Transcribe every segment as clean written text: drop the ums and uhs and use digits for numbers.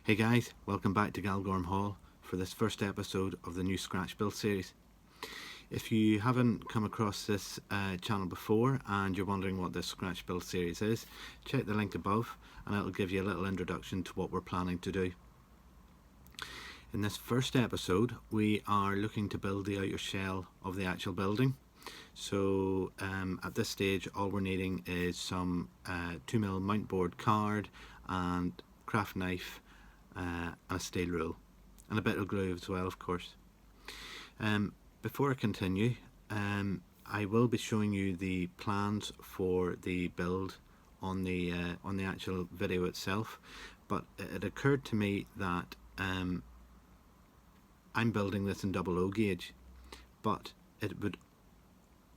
Hey guys, welcome back to Galgorm Hall for this first episode of the new Scratch Build series. If you haven't come across this channel before and you're wondering what this Scratch Build series is, check the link above and it'll give you a little introduction to what we're planning to do. In this first episode we are looking to build the outer shell of the actual building. So at this stage all we're needing is some 2mm mount board card and craft knife and a steel rule and a bit of glue as well, of course. Before I continue, I will be showing you the plans for the build on the actual video itself, but it occurred to me that I'm building this in 00 gauge, but it would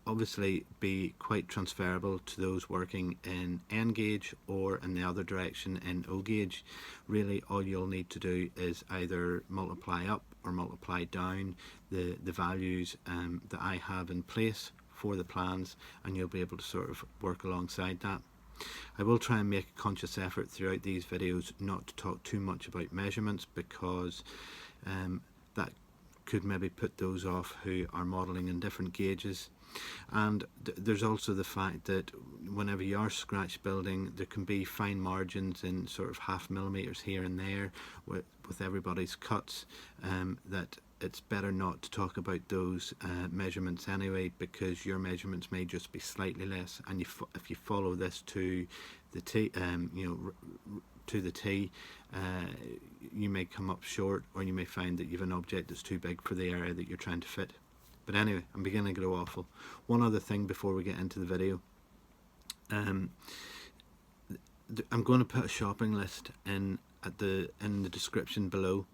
obviously be quite transferable to those working in N gauge or in the other direction in O gauge. Really all you'll need to do is either multiply up or multiply down the values that I have in place for the plans, and you'll be able to sort of work alongside that. I will try and make a conscious effort throughout these videos not to talk too much about measurements, because that could maybe put those off who are modelling in different gauges. And there's also the fact that whenever you are scratch building, there can be fine margins in sort of half millimeters here and there with everybody's cuts, that it's better not to talk about those measurements anyway, because your measurements may just be slightly less, and if you follow this to the T, to the T, you may come up short, or you may find that you have an object that's too big for the area that you're trying to fit. But anyway, I'm beginning to go awful. One other thing before we get into the video. I'm going to put a shopping list in the description below,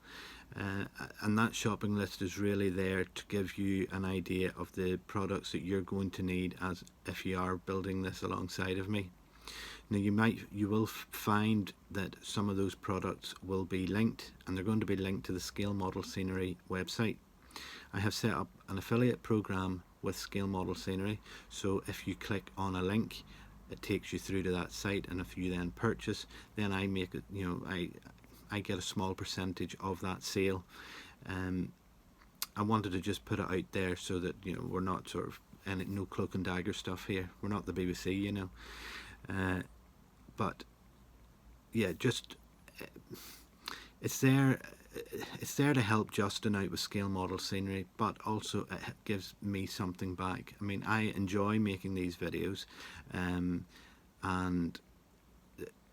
and that shopping list is really there to give you an idea of the products that you're going to need as if you are building this alongside of me. Now you will find that some of those products will be linked, and they're going to be linked to the Scale Model Scenery website. I have set up an affiliate program with Scale Model Scenery, so if you click on a link it takes you through to that site, and if you then purchase, then I make it, I get a small percentage of that sale. I wanted to just put it out there so that we're not sort of no cloak and dagger stuff here. We're not the BBC, but yeah, just it's there to help Justin out with Scale Model Scenery, but also it gives me something back. I mean, I enjoy making these videos, and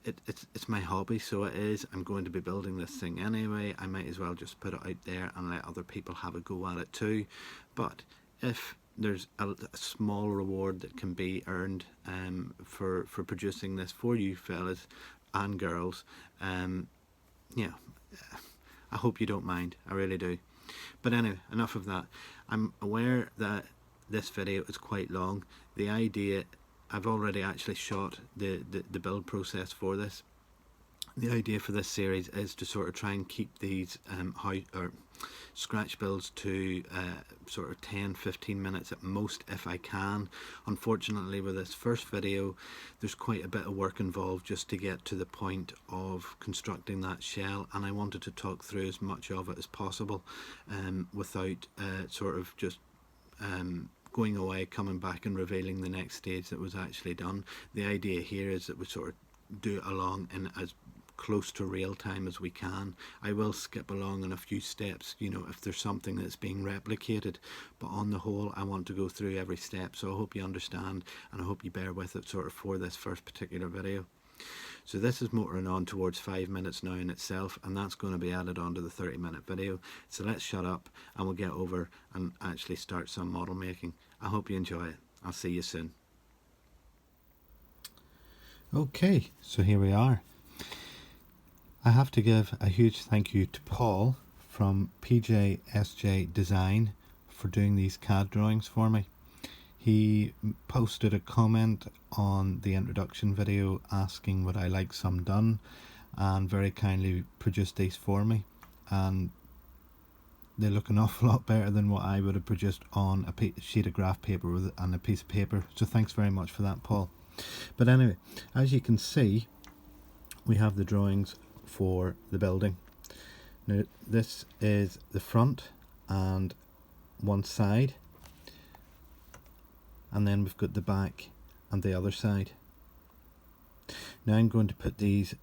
it's my hobby, so it is. I'm going to be building this thing anyway. I might as well just put it out there and let other people have a go at it too. But if there's a small reward that can be earned for producing this for you fellas and girls, I hope you don't mind, I really do. But anyway, enough of that. I'm aware that this video is quite long. The idea, I've already actually shot the build process for this. The idea for this series is to sort of try and keep these scratch builds to sort of 10-15 minutes at most if I can. Unfortunately with this first video there's quite a bit of work involved just to get to the point of constructing that shell, and I wanted to talk through as much of it as possible without sort of just going away, coming back and revealing the next stage that was actually done. The idea here is that we sort of do it along in as close to real time as we can. I will skip along in a few steps, if there's something that's being replicated, but on the whole I want to go through every step, so I hope you understand and I hope you bear with it sort of for this first particular video. So this is motoring on towards 5 minutes now in itself, and that's going to be added onto the 30-minute video. So let's shut up and we'll get over and actually start some model making. I hope you enjoy it. I'll see you soon. Okay, so here we are. I have to give a huge thank you to Paul from PJSJ Design for doing these CAD drawings for me. He posted a comment on the introduction video asking would I like some done, and very kindly produced these for me, and they look an awful lot better than what I would have produced on a sheet of graph paper and a piece of paper, so thanks very much for that, Paul. But anyway, as you can see, we have the drawings for the building. Now this is the front and one side, and then we've got the back and the other side. Now I'm going to put these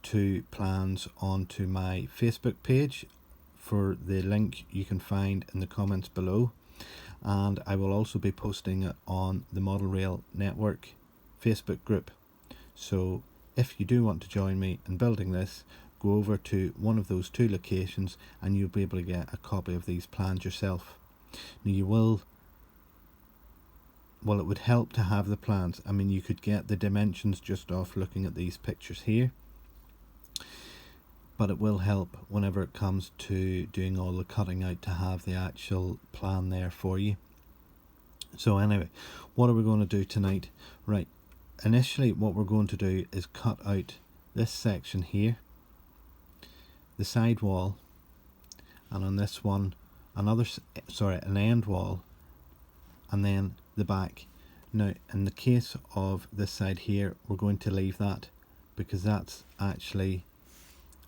two plans onto my Facebook page. For the link you can find in the comments below, and I will also be posting it on the Model Rail Network Facebook group. So if you do want to join me in building this, go over to one of those two locations and you'll be able to get a copy of these plans yourself. Now you will, well, it would help to have the plans. I mean, you could get the dimensions just off looking at these pictures here, but it will help whenever it comes to doing all the cutting out to have the actual plan there for you. So anyway, what are we going to do tonight? Right, initially what we're going to do is cut out this section here, the side wall, and on this one an end wall, and then the back. Now in the case of this side here, we're going to leave that because that's actually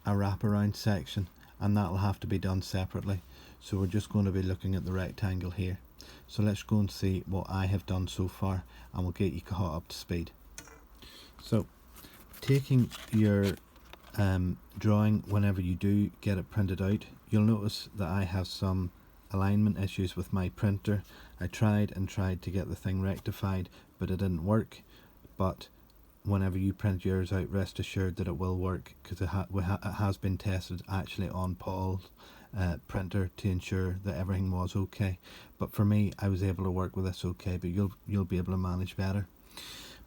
a wraparound section and that'll have to be done separately. So we're just going to be looking at the rectangle here. So let's go and see what I have done so far and we'll get you caught up to speed. So taking your drawing, whenever you do get it printed out, you'll notice that I have some alignment issues with my printer. I tried to get the thing rectified, but it didn't work. But whenever you print yours out, rest assured that it will work, because it has been tested actually on Paul's printer to ensure that everything was okay. But for me, I was able to work with this okay, but you'll be able to manage better.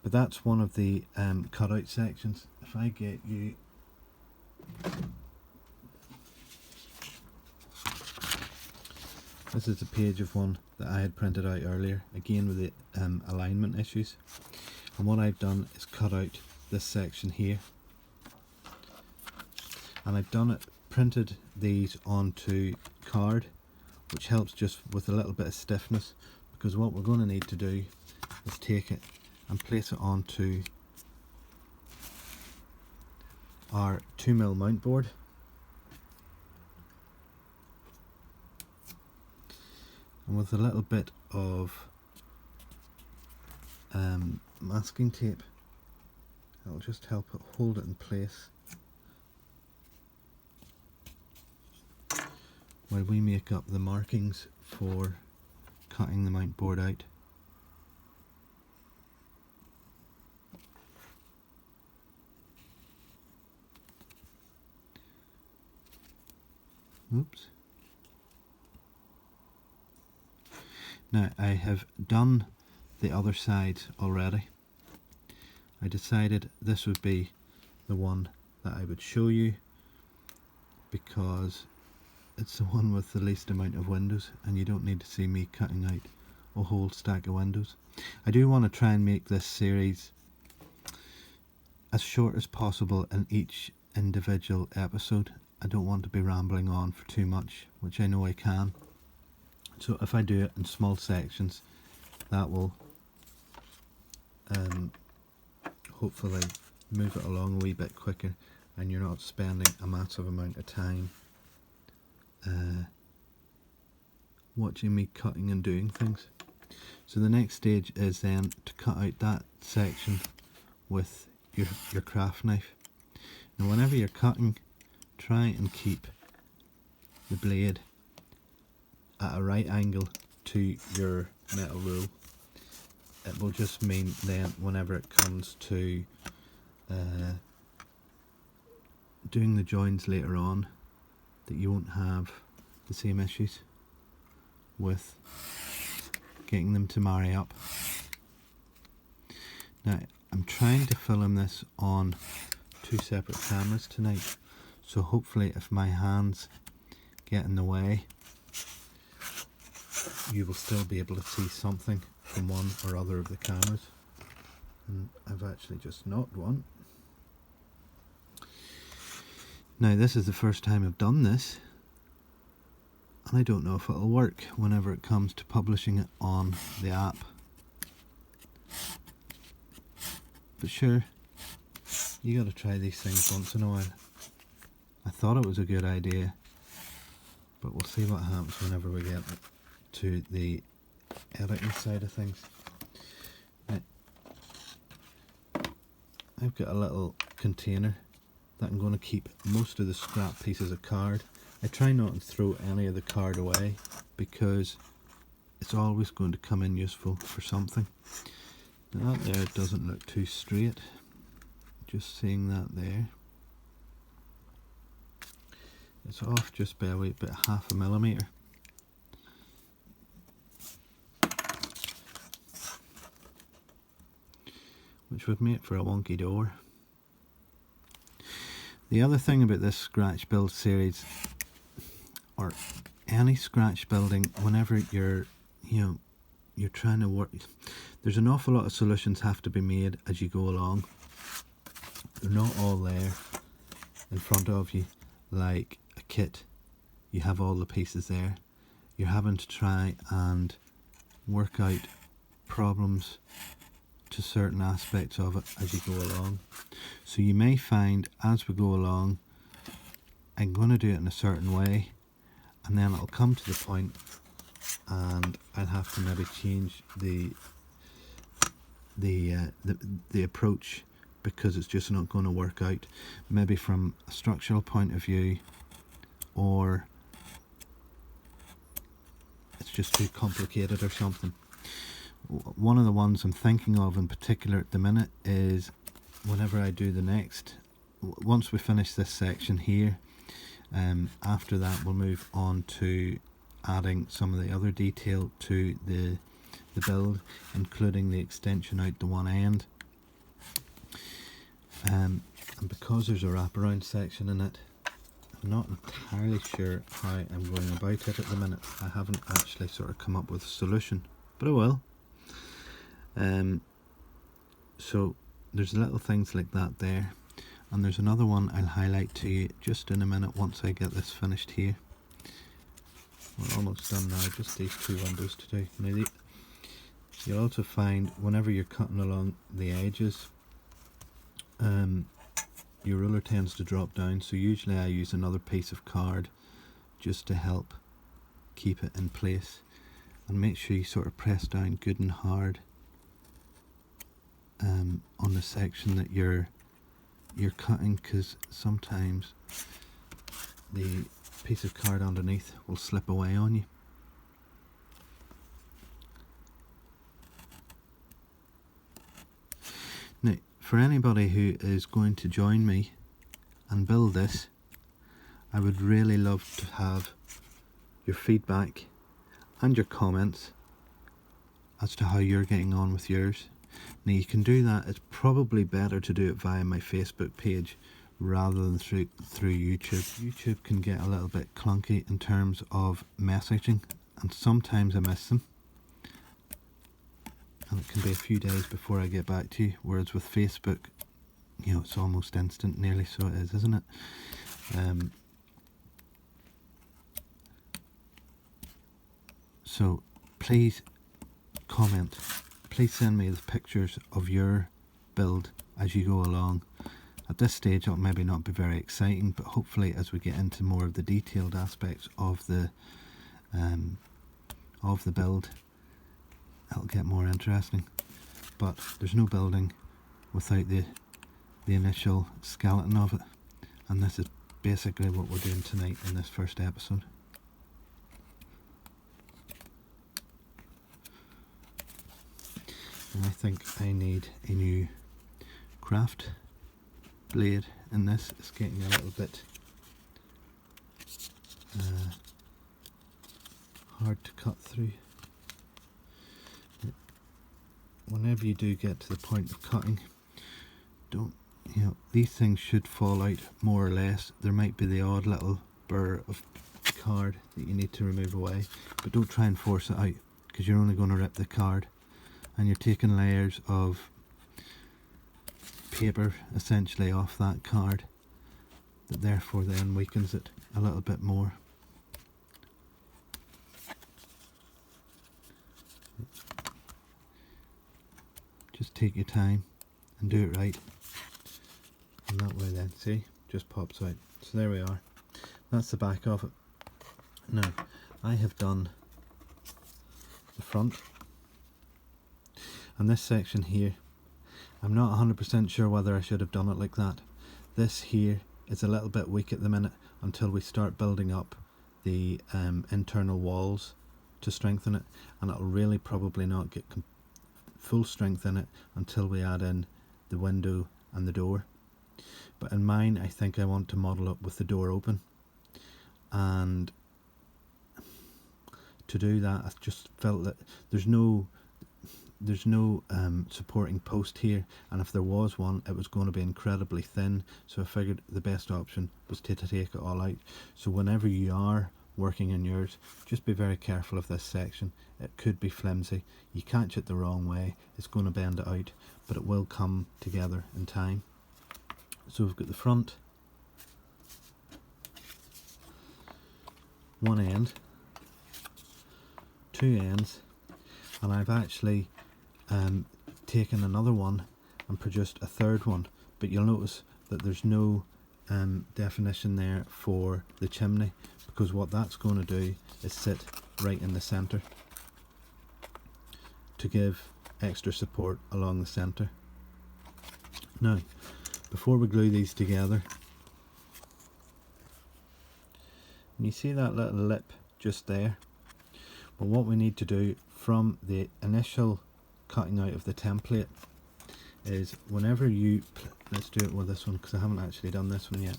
But that's one of the cutout sections. If I get you, this is a page of one that I had printed out earlier, again with the alignment issues. And what I've done is cut out this section here, and I've printed these onto card, which helps just with a little bit of stiffness, because what we're going to need to do is take it and place it onto our 2mm mount board. And with a little bit of masking tape, it'll just help it hold it in place while we make up the markings for cutting the mount board out. Oops. Now I have done the other side already. I decided this would be the one that I would show you because it's the one with the least amount of windows, and you don't need to see me cutting out a whole stack of windows. I do want to try and make this series as short as possible in each individual episode. I don't want to be rambling on for too much, which I know I can. So if I do it in small sections, that will hopefully move it along a wee bit quicker, and you're not spending a massive amount of time watching me cutting and doing things. So the next stage is then to cut out that section with your craft knife. Now whenever you're cutting, try and keep the blade at a right angle to your metal rule. It will just mean then whenever it comes to doing the joins later on, that you won't have the same issues with getting them to marry up. Now I'm trying to film this on 2 separate cameras tonight, so hopefully if my hands get in the way, you will still be able to see something from one or other of the cameras. And I've actually just knocked one. Now this is the first time I've done this, and I don't know if it'll work whenever it comes to publishing it on the app. But sure, you gotta try these things once in a while. I thought it was a good idea, but we'll see what happens whenever we get to the editing side of things. Now, I've got a little container that I'm going to keep most of the scrap pieces of card. I try not to throw any of the card away because it's always going to come in useful for something. Now that there doesn't look too straight, just seeing that there. It's off just by a wee bit, 0.5 millimetre. Which would make for a wonky door. The other thing about this scratch build series, or any scratch building, whenever you're trying to work, there's an awful lot of solutions have to be made as you go along. They're not all there in front of you like a kit. You have all the pieces there. You're having to try and work out problems to certain aspects of it as you go along. So you may find as we go along, I'm going to do it in a certain way, and then it'll come to the point and I'll have to maybe change the approach because it's just not going to work out, maybe from a structural point of view, or it's just too complicated or something. One of the ones I'm thinking of in particular at the minute is whenever I do the next, once we finish this section here, after that we'll move on to adding some of the other detail to the build, including the extension out the one end. And because there's a wraparound section in it, I'm not entirely sure how I'm going about it at the minute. I haven't actually sort of come up with a solution, but I will. So there's little things like that there, and there's another one I'll highlight to you just in a minute once I get this finished here. We're almost done now, just these two windows to do. Now you'll also find whenever you're cutting along the edges, your ruler tends to drop down, so usually I use another piece of card just to help keep it in place, and make sure you sort of press down good and hard on the section that you're cutting, because sometimes the piece of card underneath will slip away on you. Now, for anybody who is going to join me and build this, I would really love to have your feedback and your comments as to how you're getting on with yours. Now you can do that, it's probably better to do it via my Facebook page rather than through YouTube. YouTube can get a little bit clunky in terms of messaging, and sometimes I miss them, and it can be a few days before I get back to you, whereas with Facebook, it's almost instant, nearly so it is, isn't it? So please comment, please send me the pictures of your build as you go along. At this stage it'll maybe not be very exciting, but hopefully as we get into more of the detailed aspects of the build, it'll get more interesting. But there's no building without the initial skeleton of it, and this is basically what we're doing tonight in this first episode. And I think I need a new craft blade in this. It's getting a little bit hard to cut through. Whenever you do get to the point of cutting, these things should fall out more or less. There might be the odd little burr of card that you need to remove away, but don't try and force it out, because you're only going to rip the card, and you're taking layers of paper essentially off that card that therefore then weakens it a little bit more. Just take your time and do it right, and that way then, see, just pops out. So there we are. That's the back of it. Now, I have done the front. And this section here, I'm not 100% sure whether I should have done it like that. This here is a little bit weak at the minute until we start building up the internal walls to strengthen it, and it'll really probably not get full strength in it until we add in the window and the door. But in mine, I think I want to model it with the door open, and to do that I just felt that there's no supporting post here, and if there was one it was going to be incredibly thin, so I figured the best option was to take it all out. So whenever you are working on yours, just be very careful of this section. It could be flimsy, you catch it the wrong way, it's going to bend it out, but it will come together in time. So we've got the front, one end, two ends, and I've actually taken another one and produced a third one, but you'll notice that there's no definition there for the chimney, because what that's going to do is sit right in the centre to give extra support along the centre. Now, before we glue these together, you see that little lip just there? Well, what we need to do from the initial cutting out of the template is whenever you, let's do it with this one because I haven't actually done this one yet.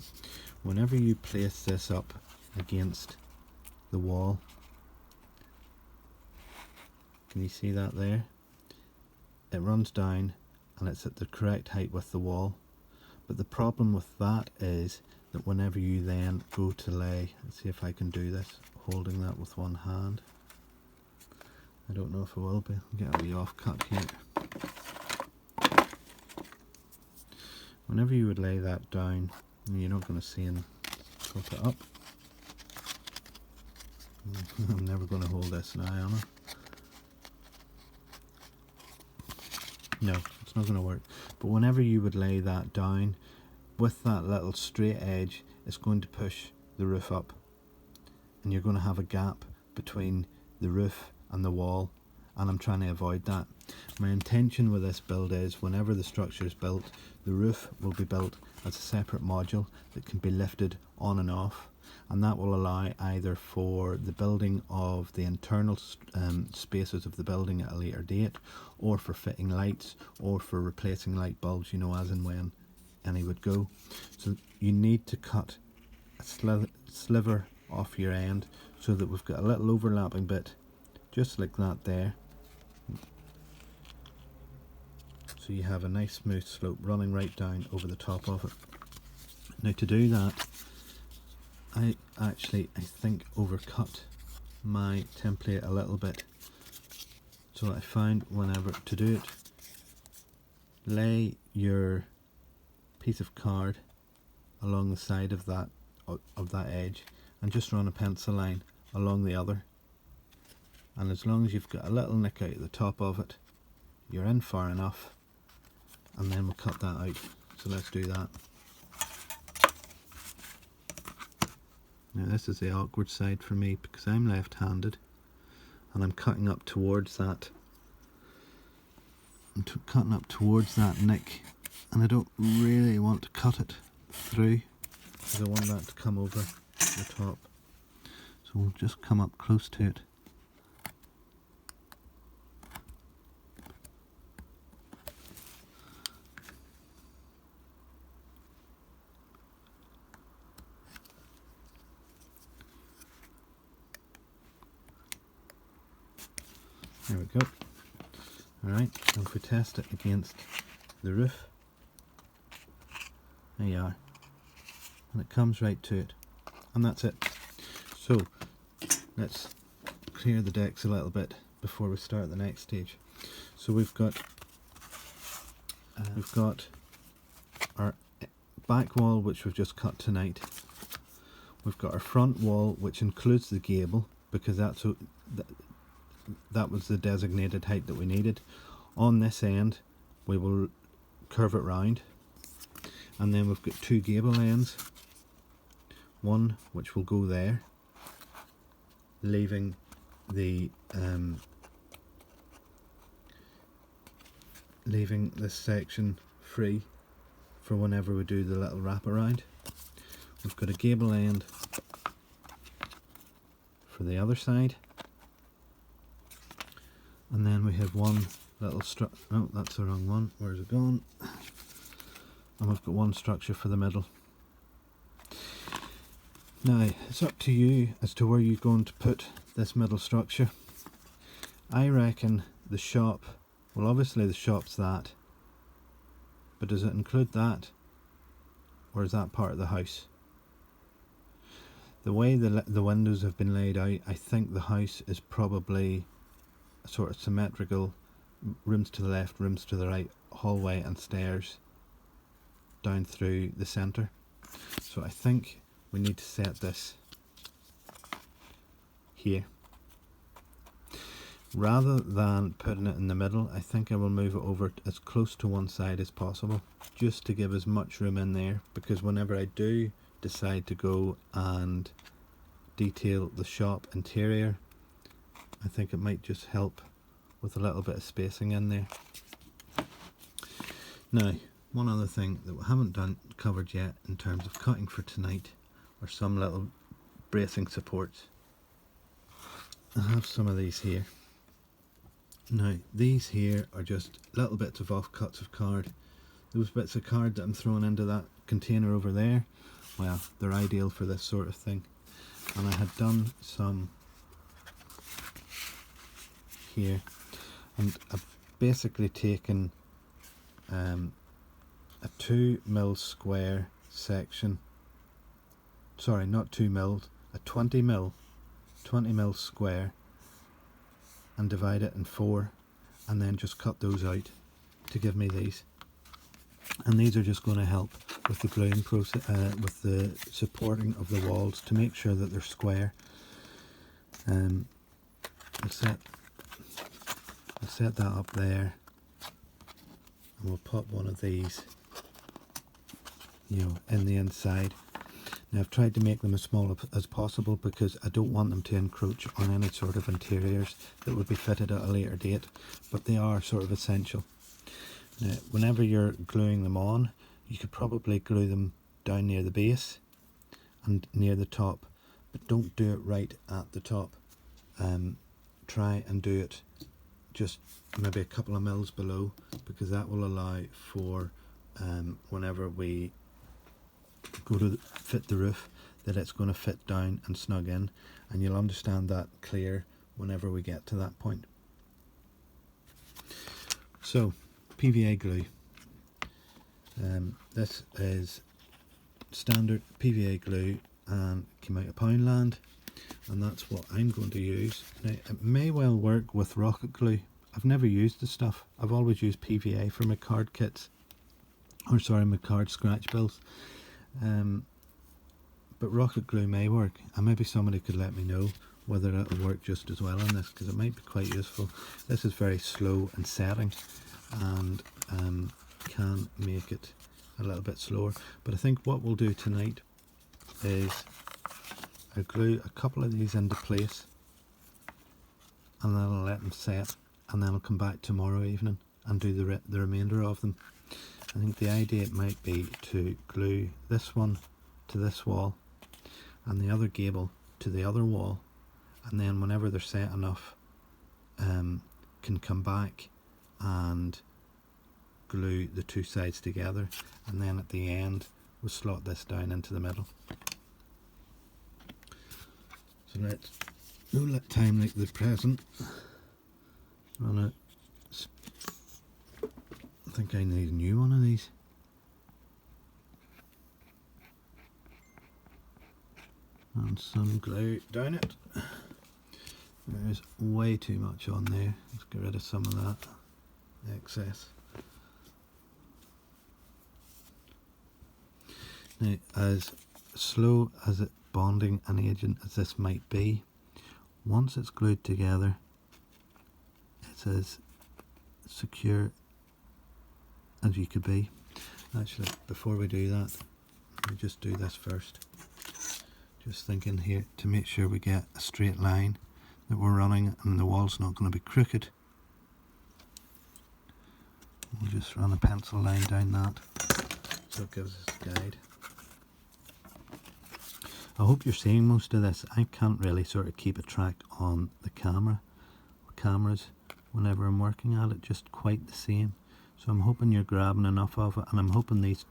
Whenever you place this up against the wall, can you see that there? It runs down and it's at the correct height with the wall. But the problem with that is that whenever you then go to lay, let's see if I can do this holding that with one hand. I don't know if I will be. I'll get a wee off cut here. Whenever you would lay that down, you're not going to see him flip it up. I'm never going to hold this now, am I? No, it's not going to work. But whenever you would lay that down, with that little straight edge, it's going to push the roof up. And you're going to have a gap between the roof and the wall, and I'm trying to avoid that. My intention with this build is whenever the structure is built, the roof will be built as a separate module that can be lifted on and off, and that will allow either for the building of the internal spaces of the building at a later date, or for fitting lights, or for replacing light bulbs, you know, as and when any would go. So you need to cut a sliver off your end so that we've got a little overlapping bit just like that there, so you have a nice smooth slope running right down over the top of it. Now to do that, I think overcut my template a little bit. So I found whenever to do it, lay your piece of card along the side of that edge and just run a pencil line along the other, and as long as you've got a little nick out at the top of it, you're in far enough, and then we'll cut that out. So let's do that. Now this is the awkward side for me because I'm left-handed and I'm cutting up towards that. I'm cutting up towards that nick, and I don't really want to cut it through because I want that to come over the top. So we'll just come up close to it. There we go. Alright, and if we test it against the roof, there you are. And it comes right to it. And that's it. So, let's clear the decks a little bit before we start the next stage. So we've got our back wall, which we've just cut tonight. We've got our front wall, which includes the gable, because that was the designated height that we needed. On this end we will curve it round, and then we've got two gable ends, one which will go there, leaving the leaving this section free for whenever we do the little wraparound. We've got a gable end for the other side, and then we have one little oh, that's the wrong one, where's it gone? And we've got one structure for the middle. Now it's up to you as to where you're going to put this middle structure. I reckon the shop, well obviously the shop's that, but does it include that, or is that part of the house? The way the windows have been laid out, I think the house is probably a sort of symmetrical, rooms to the left, rooms to the right, hallway and stairs down through the centre. So I think we need to set this here. Rather than putting it in the middle, I think I will move it over as close to one side as possible, just to give as much room in there, because whenever I do decide to go and detail the shop interior, I think it might just help with a little bit of spacing in there. Now, one other thing that we haven't covered yet in terms of cutting for tonight are some little bracing supports. I have some of these here. Now these here are just little bits of offcuts of card. Those bits of card that I'm throwing into that container over there, well, they're ideal for this sort of thing. And I had done some here, and I've basically taken a 2mm square section, sorry, not 2 mils, a 20mm square, and divide it in 4, and then just cut those out to give me these. And these are just going to help with the gluing process, with the supporting of the walls, to make sure that they're square. I'll set that up there, and we'll put one of these, you know, in the inside. Now I've tried to make them as small as possible because I don't want them to encroach on any sort of interiors that would be fitted at a later date, but they are sort of essential. Now, whenever you're gluing them on, you could probably glue them down near the base and near the top, but don't do it right at the top. Try and do it just maybe a couple of mils below, because that will allow for whenever we go to fit the roof, that it's going to fit down and snug in, and you'll understand that clear whenever we get to that point. So PVA glue, this is standard PVA glue and came out of Poundland, and that's what I'm going to use. Now it may well work with rocket glue. I've never used the stuff. I've always used PVA for my card kits, or sorry, my card scratch bills. But rocket glue may work, and maybe somebody could let me know whether it will work just as well on this, because it might be quite useful. This is very slow in setting, and can make it a little bit slower. But I think what we'll do tonight is I'll glue a couple of these into place, and then I'll let them set, and then I'll come back tomorrow evening and do the remainder of them. I think the idea might be to glue this one to this wall and the other gable to the other wall, and then whenever they're set enough, can come back and glue the two sides together, and then at the end we'll slot this down into the middle. So let's no let time like the present. I think I need a new one of these. And some glue down it. There's way too much on there. Let's get rid of some of that excess. Now, as slow as it bonding an agent as this might be, once it's glued together, it's as secure as you could be. Actually, before we do that, let me just do this first. Just thinking here to make sure we get a straight line that we're running and the wall's not going to be crooked. We'll just run a pencil line down that so it gives us a guide. I hope you're seeing most of this. I can't really sort of keep a track on the cameras whenever I'm working at it, just quite the same. So I'm hoping you're grabbing enough of it, and I'm hoping these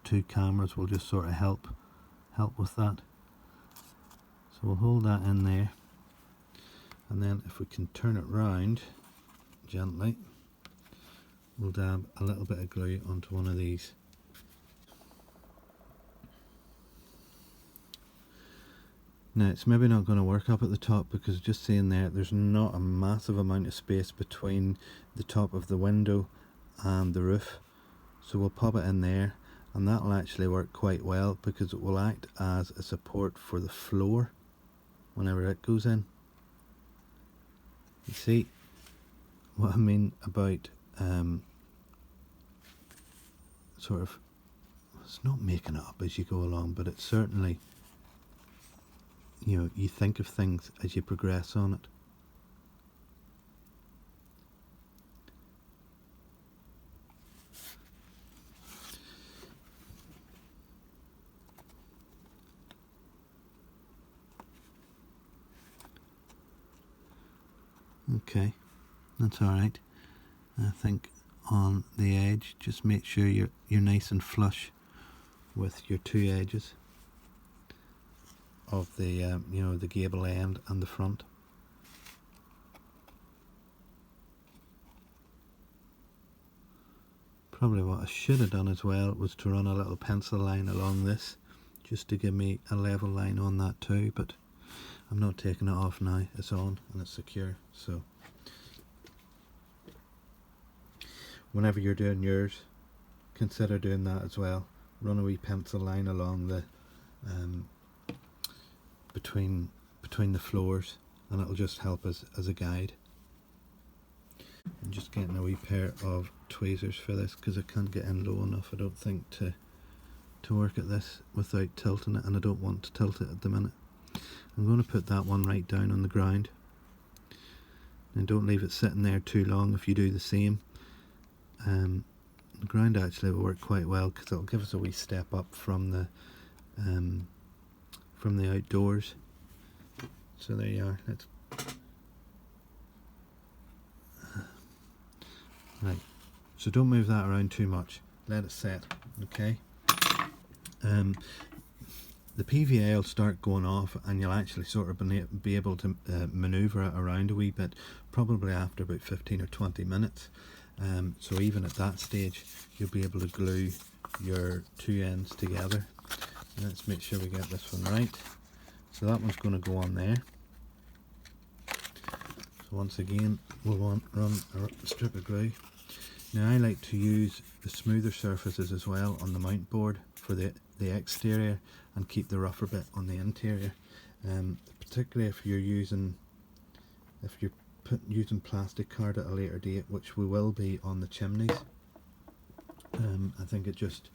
two cameras will just sort of help with that. So we'll hold that in there, and then if we can turn it round gently, we'll dab a little bit of glue onto one of these. Now it's maybe not going to work up at the top because just seeing there's not a massive amount of space between the top of the window and the roof. So we'll pop it in there, and that'll actually work quite well because it will act as a support for the floor whenever it goes in. You see what I mean about sort of, it's not making it up as you go along, but it's certainly, you know, you think of things as you progress on it. Okay, that's alright. I think on the edge, just make sure you're nice and flush with your two edges of the you know, the gable end and the front. Probably what I should have done as well was to run a little pencil line along this just to give me a level line on that too, but I'm not taking it off now. It's on and it's secure. So whenever you're doing yours, consider doing that as well. Run a wee pencil line along the between the floors, and it'll just help us as a guide. I'm just getting a wee pair of tweezers for this because I can't get in low enough, I don't think, to work at this without tilting it, and I don't want to tilt it at the minute. I'm going to put that one right down on the ground, and don't leave it sitting there too long. If you do the same, the ground actually will work quite well because it'll give us a wee step up from the outdoors. So there you are. Right, so don't move that around too much, let it set. Okay, the PVA will start going off and you'll actually sort of be able to manoeuvre it around a wee bit, probably after about 15 or 20 minutes. So even at that stage you'll be able to glue your two ends together. Let's make sure we get this one right. So that one's going to go on there. So once again we'll run a strip of glue. Now I like to use the smoother surfaces as well on the mount board for the exterior and keep the rougher bit on the interior. Particularly if you're using plastic card at a later date, which we will be on the chimneys. I think it just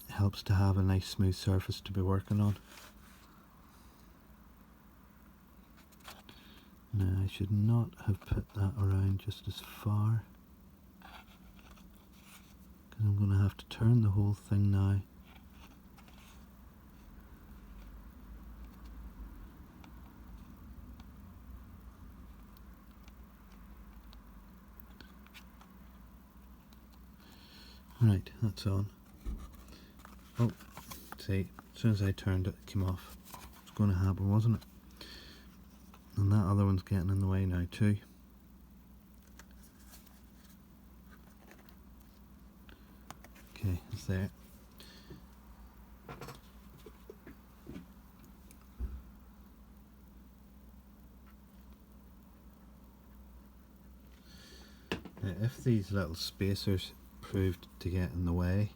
helps to have a nice smooth surface to be working on. Now I should not have put that around just as far, because I'm going to have to turn the whole thing now. Right, that's on. Oh, see, as soon as I turned it, it came off. It was going to happen, wasn't it? And that other one's getting in the way now too. Okay, it's there. Now, if these little spacers proved to get in the way,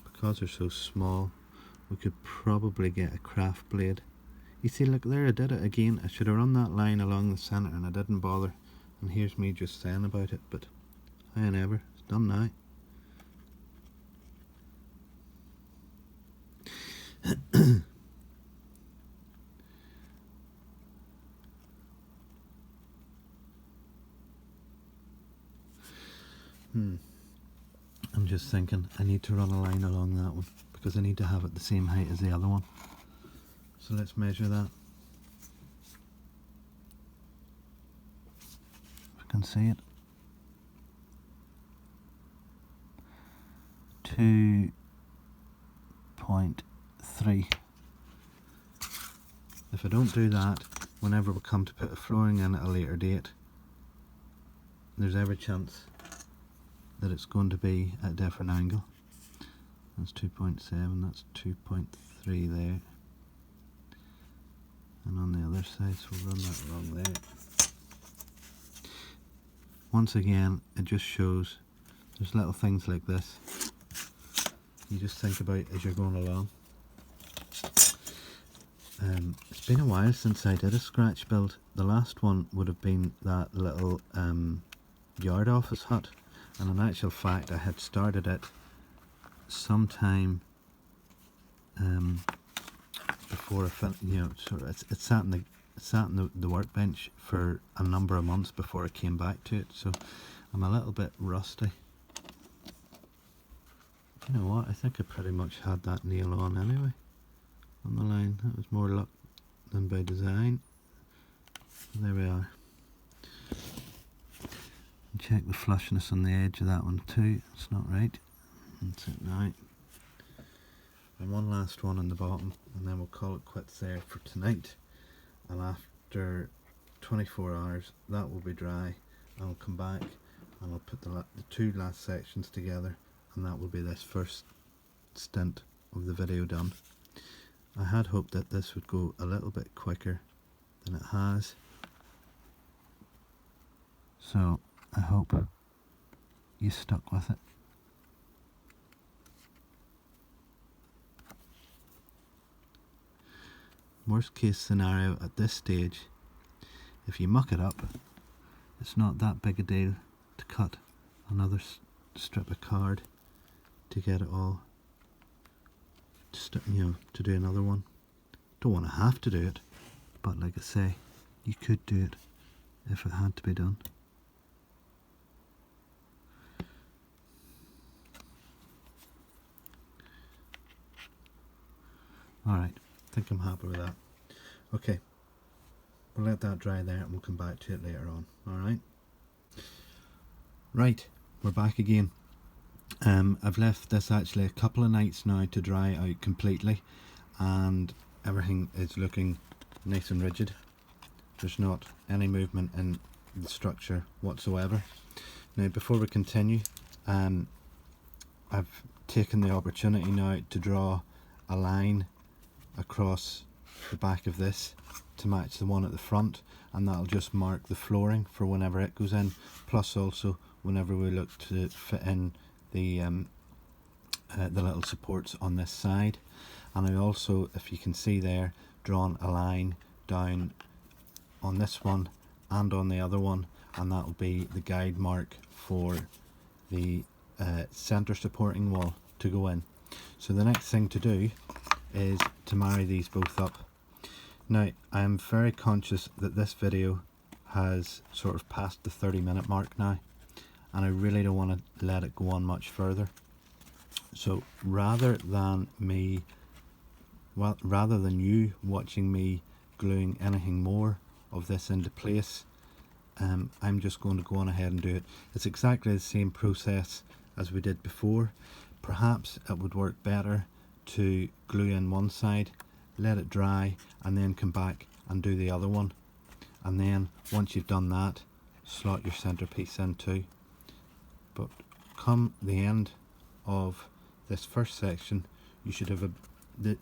because they're so small, we could probably get a craft blade. You see, look there, I did it again. I should have run that line along the centre and I didn't bother. And here's me just saying about it, but I ain't ever. It's done now. I'm just thinking I need to run a line along that one because I need to have it the same height as the other one. So let's measure that. If I can see it. 2.3. If I don't do that, whenever we come to put a flooring in at a later date, there's every chance that it's going to be at a different angle. That's 2.7, that's 2.3 there. And on the other side, so we'll run that along there. Once again, it just shows there's little things like this you just think about as you're going along. It's been a while since I did a scratch build. The last one would have been that little yard office hut, and in actual fact I had started it sometime before I sort of it sat in the workbench for a number of months before I came back to it, so I'm a little bit rusty. You know what, I think I pretty much had that nail on anyway on the line. That was more luck than by design. There we are. And check the flushness on the edge of that one too. It's not right. That's it now. And one last one on the bottom, and then we'll call it quits there for tonight. And after 24 hours that will be dry, and I'll come back and I'll put the two last sections together, and that will be this first stint of the video done. I had hoped that this would go a little bit quicker than it has, so I hope you stuck with it. Worst case scenario at this stage, if you muck it up, it's not that big a deal to cut another strip of card to get it all, to do another one. Don't want to have to do it, but like I say, you could do it if it had to be done. Alright, I think I'm happy with that. Okay, we'll let that dry there and we'll come back to it later on. Alright? Right, we're back again. I've left this actually a couple of nights now to dry out completely, and everything is looking nice and rigid. There's not any movement in the structure whatsoever. Now before we continue, I've taken the opportunity now to draw a line across the back of this to match the one at the front, and that'll just mark the flooring for whenever it goes in, plus also whenever we look to fit in the little supports on this side. And I also, if you can see there, drawn a line down on this one and on the other one, and that will be the guide mark for the center supporting wall to go in. So the next thing to do is to marry these both up. Now I am very conscious that this video has sort of passed the 30-minute mark now, and I really don't want to let it go on much further. So rather than you watching me gluing anything more of this into place, I'm just going to go on ahead and do it. It's exactly the same process as we did before. Perhaps it would work better to glue in one side, let it dry, and then come back and do the other one. And then once you've done that, slot your centerpiece in too. But come the end of this first section, you should have the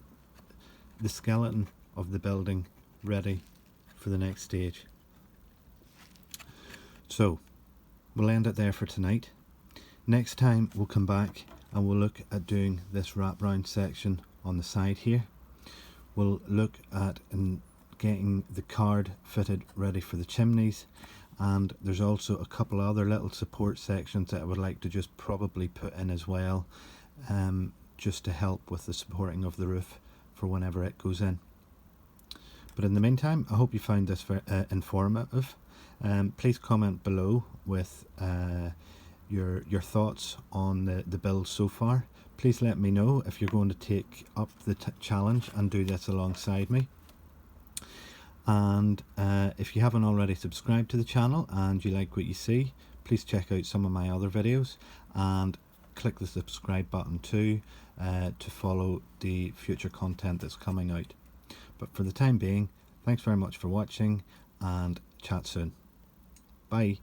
skeleton of the building ready for the next stage. So we'll end it there for tonight. Next time we'll come back and we'll look at doing this wrap round section on the side here. We'll look at getting the card fitted ready for the chimneys, and there's also a couple of other little support sections that I would like to just probably put in as well, just to help with the supporting of the roof for whenever it goes in. But in the meantime, I hope you found this very informative. Please comment below with your thoughts on the build so far. Please let me know if you're going to take up the challenge and do this alongside me. And if you haven't already subscribed to the channel and you like what you see, please check out some of my other videos and click the subscribe button too, to follow the future content that's coming out. But for the time being, thanks very much for watching, and chat soon. Bye.